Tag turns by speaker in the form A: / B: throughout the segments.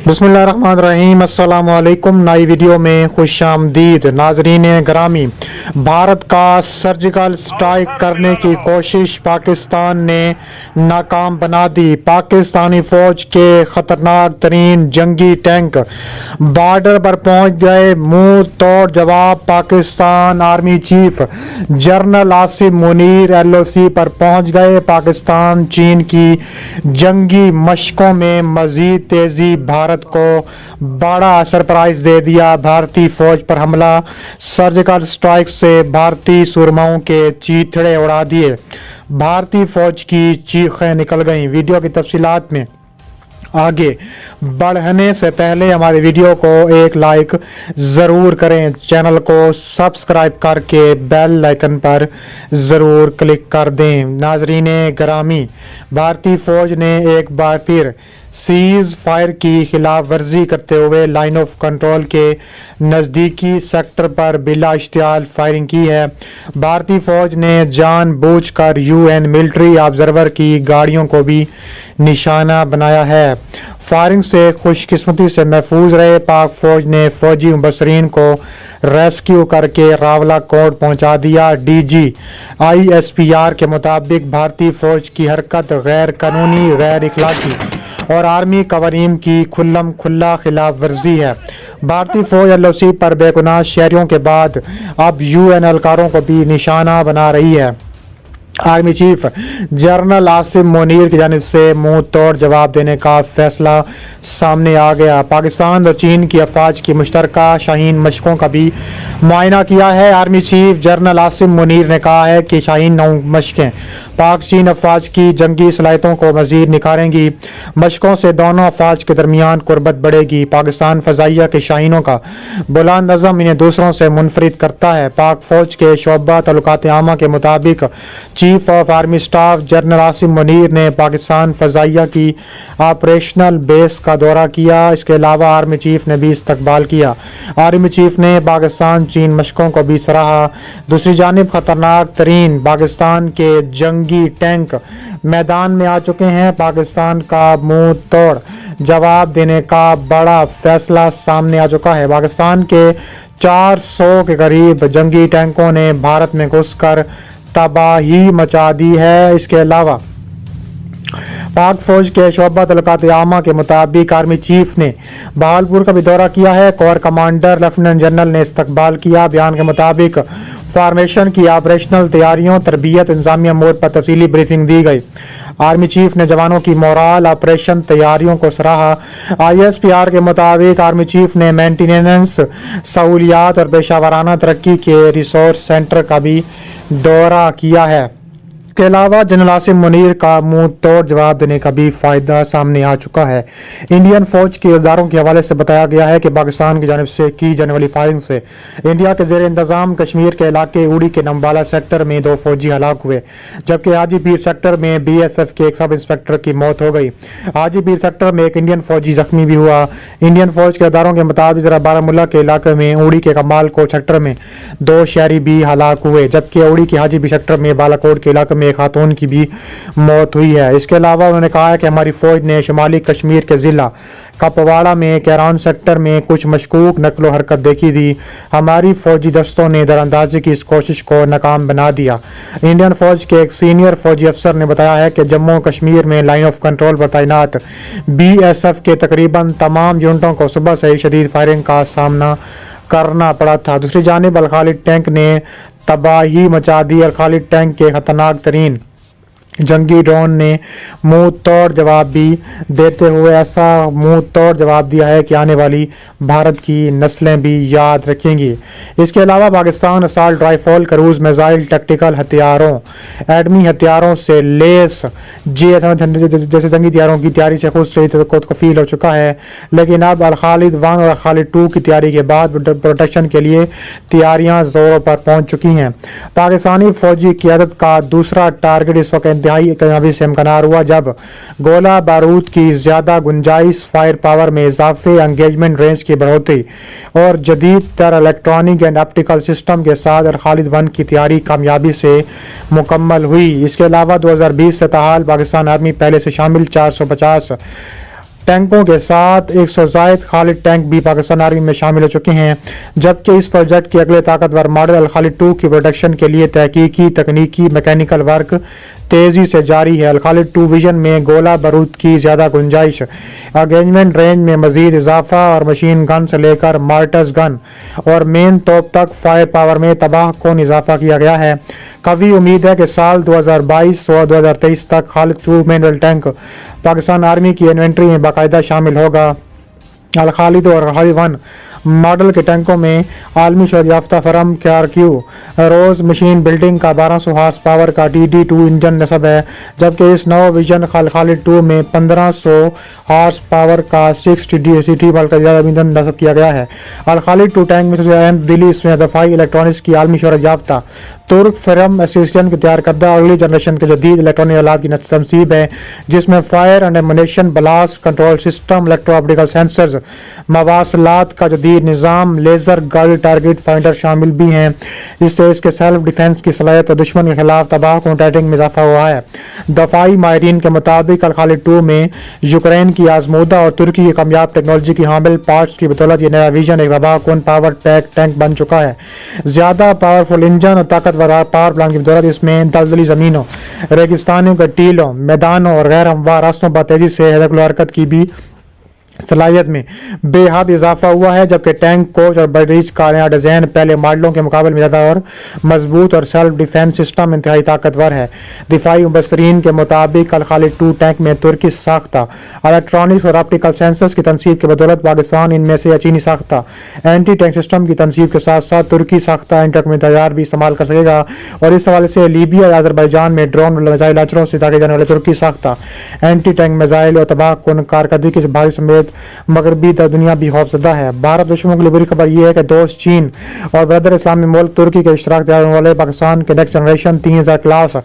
A: बिस्मिल्लाहिर्रहमानिर्रहीम। अस्सलाम वालेकुम। नई वीडियो में खुश आमदीद। नाजरीन ग्रामी, भारत का सर्जिकल स्ट्राइक करने की कोशिश पाकिस्तान ने नाकाम बना दी। पाकिस्तानी फौज के खतरनाक तरीन जंगी टैंक बॉर्डर पर पहुंच गए। मुंह तोड़ जवाब Pakistan army chief general Asim Munir LOC पर पहुंच गए। पाकिस्तान चीन की जंगी मशकों में मजीद तेजी, भारत को बड़ा सरप्राइज दे दिया। भारतीय फौज पर हमला, सर्जिकल स्ट्राइक से भारतीय सूरमाओं के चीथड़े उड़ा दिए। भारतीय फौज की चीखें निकल गईं। वीडियो की तफसीलात में आगे बढ़ने से पहले हमारे वीडियो को एक लाइक ज़रूर करें। चैनल को सब्सक्राइब करके बेल आइकन पर ज़रूर क्लिक कर दें। नाजरीन ग्रामी, भारतीय फौज ने एक बार फिर सीज़ फायर की खिलाफ वर्जी करते हुए लाइन ऑफ कंट्रोल के नज़दीकी सेक्टर पर बिला इश्तियाल फायरिंग की है। भारतीय फौज ने जानबूझकर UN मिलिट्री ऑब्जर्वर की गाड़ियों को भी निशाना बनाया है। फायरिंग से खुशकिस्मती से महफूज रहे पाक फौज ने फौजी मुबसरीन को रेस्क्यू करके रावलाकोट पहुंचा दिया। DG ISPR के मुताबिक भारतीय फौज की हरकत गैर कानूनी, गैर इखलाकी और आर्मी कवानीन की खुल्लम खुल्ला खिलाफ वर्जी है। भारतीय फौज LOC पर बेगुनाह शहरियों के बाद अब UN एहलकारों को भी निशाना बना रही है। Army chief general Asim Munir की जानिब से मुंह तोड़ जवाब देने का फैसला सामने आ गया। पाकिस्तान और चीन की अफवाज की मुश्तरका शाहीन मशकों का भी मुआयना किया है। Army chief general Asim Munir ने कहा है कि शाहीन 9 मशकें पाक चीन अफवाज की जंगी सलाहियतों को मजीद निखारेंगी। मशकों से दोनों अफवाज के दरमियान कुर्बत बढ़ेगी। पाकिस्तान फ़ज़ाइया के शाहीनों का बुलंद अज़म इन्हें दूसरों से मुनफरिद करता है। पाक फौज के शोबा तल्लुकात आमा के मुताबिक chief of army staff general Asim Munir ने पाकिस्तान फ़ज़ाइया की ऑपरेशनल बेस का दौरा किया। इसके अलावा आर्मी चीफ ने भी इस्तकबाल किया। आर्मी चीफ ने पाकिस्तान चीन मशकों को भी सराहा। दूसरी जानिब खतरनाक तरीन पाकिस्तान के जंगी टैंक मैदान में आ चुके हैं। पाकिस्तान का मुंह तोड़ जवाब देने का बड़ा फैसला सामने आ चुका है। पाकिस्तान के 400 के करीब जंगी टैंकों ने भारत में घुसकर तबाही मचा दी है। इसके अलावा पाक फौज के शोबा तल्लुकात आमा के मुताबिक आर्मी चीफ ने बहावलपुर का भी दौरा किया है। कोर कमांडर लेफ्टिनेंट जनरल ने इस्तकबाल किया। बयान के मुताबिक फॉर्मेशन की ऑपरेशनल तैयारियों, तरबियत, इंतजामिया मोड पर तफसीली ब्रीफिंग दी गई। आर्मी चीफ ने जवानों की मोराल ऑपरेशन तैयारियों को सराहा। ISPR के मुताबिक आर्मी चीफ ने मेंटेनेंस, सहूलियात और पेशावराना तरक्की के रिसोर्स सेंटर का भी दौरा किया है। के अलावा जनरल आसिम मुनीर का मुंह तोड़ जवाब देने का भी फायदा सामने आ चुका है। इंडियन फौज के इदारों के हवाले से बताया गया है कि पाकिस्तान की जानिब से की जाने वाली फायरिंग से इंडिया के ज़ेर इंतजाम कश्मीर के इलाके उड़ी के नंबाला सेक्टर में 2 फौजी हलाक हुए, जबकि हाजीपीर सेक्टर में BSF के एक सब इंस्पेक्टर की मौत हो गई। हाजीपीर सेक्टर में एक इंडियन फौजी जख्मी भी हुआ। इंडियन फौज के इदारों के मुताबिक बारामूला के इलाके में उड़ी के कमालकोट सेक्टर में 2 शहरी भी हलाक हुए, जबकि उड़ी के हाजीपीर सेक्टर में बालाकोट के इलाके में एक खातून की भी मौत हुई है। इसके अलावा उन्होंने कहा है कि हमारी फौज ने शुमाली कश्मीर के जिला कपवाड़ा में कैरान सेक्टर में कुछ मशकूक नकलो हरकत देखी थी। हमारी फौजी दस्तों ने दरअंदाजी की इस कोशिश को नाकाम बना दिया। इंडियन फौज के एक सीनियर फौजी अफसर ने बताया है कि जम्मू कश्मीर में लाइन ऑफ कंट्रोल पर तैनात BSF के तकरीबन तमाम यूनिटों को सुबह से ही शदीद फायरिंग का सामना करना पड़ा था। दूसरी जानिब अल खालिद टैंक ने तबाही मचा दी। अल खालिद टैंक के खतरनाक तरीन जंगी ड्रोन ने मुंह तोड़ जवाब भी देते हुए ऐसा मुंह तोड़ जवाब दिया है कि आने वाली भारत की नस्लें भी याद रखेंगी। इसके अलावा Pakistan assault rifle, cruise missile, tactical हथियारों, एडमी हथियारों से लेस JSM जैसे जंगी हथियारों की तैयारी से खुद से कफील हो चुका है। लेकिन अब अल खालिद 1 और अल खालिद 2 की तैयारी के बाद प्रोटेक्शन के लिए तैयारियां जोरों पर पहुंच चुकी हैं। पाकिस्तानी फौजी क़यादत का दूसरा टारगेट इस वक्त इंतहाई कामयाबी से इम्कनार हुआ जब गोला बारूद की ज़्यादा गुंजाइश, फायर पावर में इजाफे, एंगेजमेंट रेंज की बढ़ोतरी और जदीद तर इलेक्ट्रॉनिक एंड ऑप्टिकल सिस्टम के साथ अल खालिद 1 की तैयारी कामयाबी से मुकम्मल हुई। इसके अलावा 2020 से ताहाल पाकिस्तान आर्मी पहले से शामिल 450 ٹینکوں کے ساتھ 100 زائد خالد ٹینک بھی پاکستان آرمی میں شامل ہو چکے ہیں، جبکہ اس پروجیکٹ کے اگلے طاقتور ماڈل الخالد 2 کی پروڈکشن کے لیے تحقیقی، تکنیکی، میکینیکل ورک تیزی سے جاری ہے۔ الخالد 2 ویژن میں گولہ بارود کی زیادہ گنجائش، انگیجمنٹ رینج میں مزید اضافہ اور مشین گن سے لے کر مارٹرز گن اور مین توپ تک فائر پاور میں تباہ کن اضافہ کیا گیا ہے۔ قوی امید ہے کہ سال 2022 اور 2023 تک خالد 2 مینول ٹینک پاکستان آرمی کی انوینٹری میں باقاعدہ شامل ہوگا۔ الخالد اور الخالد 1 ماڈل کے ٹینکوں میں عالمی شہرت یافتہ فرم KRQ روز مشین بلڈنگ کا 1200 ہارس پاور کا TD2 انجن نصب ہے، جبکہ اس نو ویژن خالد 2 میں 1500 ہارس پاور کا 6TD کا زیادہ انجن نصب کیا گیا ہے۔ الخالد 2 ٹینک میں سب سے اہم تبدیلی اس میں دفاعی الیکٹرانکس کی عالمی شہرت یافتہ ترک فرم ایسوسیشن کے تیار کردہ اگلی جنریشن کے جدید الیکٹرانک آلات کی تنصیب ہے، جس میں fire and ammunition, blast control system, electro optical censors, مواصلات کا جدید نظام، لیزر گائیڈ ٹارگٹ فائنڈر شامل بھی ہیں، جس سے اس کے سیلف ڈیفنس کی صلاحیت اور دشمن کے خلاف تباہ کن ٹارگیٹنگ میں اضافہ ہوا ہے۔ دفاعی ماہرین کے مطابق الخالد 2 میں یوکرین کی آزمودہ اور ترکی کی کامیاب ٹیکنالوجی کی حامل پارٹس کی بدولت یہ نیا ویژن ایک تباہ کن پاور پیک ٹینک بن چکا ہے۔ زیادہ پاورفل انجن اور طاقتور پاور پلانٹ کی بدولت اس میں دلدلی زمینوں، ریگستانوں کے ٹیلوں، میدانوں اور غیر ہموار راستوں پر تیزی سے حرکت کی بھی صلاحیت میں بے حد اضافہ ہوا ہے، جبکہ ٹینک کوچ اور بریج کا نیا ڈیزائن پہلے ماڈلوں کے مقابلے میں زیادہ اور مضبوط اور سیلف ڈیفنس سسٹم انتہائی طاقتور ہے۔ دفاعی مبصرین کے مطابق الخالد 2 ٹینک میں ترکی ساختہ الیکٹرانکس اور آپٹیکل سینسرز کی تنصیب کی بدولت پاکستان ان میں سے چینی ساختہ اینٹی ٹینک سسٹم کی تنصیب کے ساتھ ساتھ ترکی ساختہ اینٹی ٹینک تیار بھی استعمال کر سکے گا، اور اس حوالے سے لیبیا یا آذربائیجان میں ڈرون اور میزائل لانچروں سے داغے جانے والے ترکی ساختہ اینٹی ٹینک میزائل اور تباہ کن کارکردگی سے بھاری سمیت مغربی دنیا بھی خوفزدہ ہے۔ بھارت دشمنوں کے لیے بری خبر یہ ہے کہ دوست چین اور برادر اسلامی ملک ترکی کے اشتراک تیار ہونے والے پاکستان کے نیکسٹ جنریشن 3000 کلاس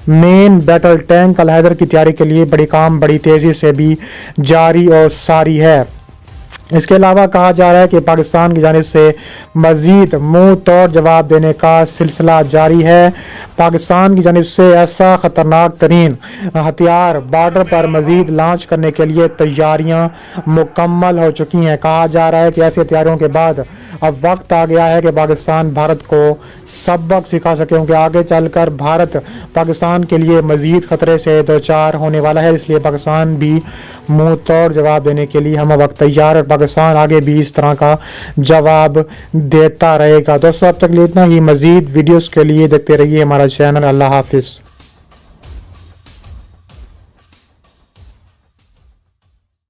A: مین بیٹل ٹینک الحیدر کی تیاری کے لیے بڑی تیزی سے بھی جاری اور ساری ہے۔ اس کے علاوہ کہا جا رہا ہے کہ پاکستان کی جانب سے مزید منہ توڑ جواب دینے کا سلسلہ جاری ہے۔ پاکستان کی جانب سے ایسا خطرناک ترین ہتھیار بارڈر پر مزید لانچ کرنے کے لیے تیاریاں مکمل ہو چکی ہیں۔ کہا جا رہا ہے کہ ایسے تیاریوں کے بعد اب وقت آ گیا ہے کہ پاکستان بھارت کو سبق سکھا سکے، کیونکہ آگے چل کر بھارت پاکستان کے لیے مزید خطرے سے دوچار ہونے والا ہے، اس لیے پاکستان بھی منہ توڑ جواب دینے کے لیے ہم وقت تیار ہے۔ پاکستان آگے بھی اس طرح کا جواب دیتا رہے گا۔ دوستو اب تک اتنا ہی، مزید ویڈیوز کے لیے دیکھتے رہیے ہمارا چینل۔ اللہ حافظ۔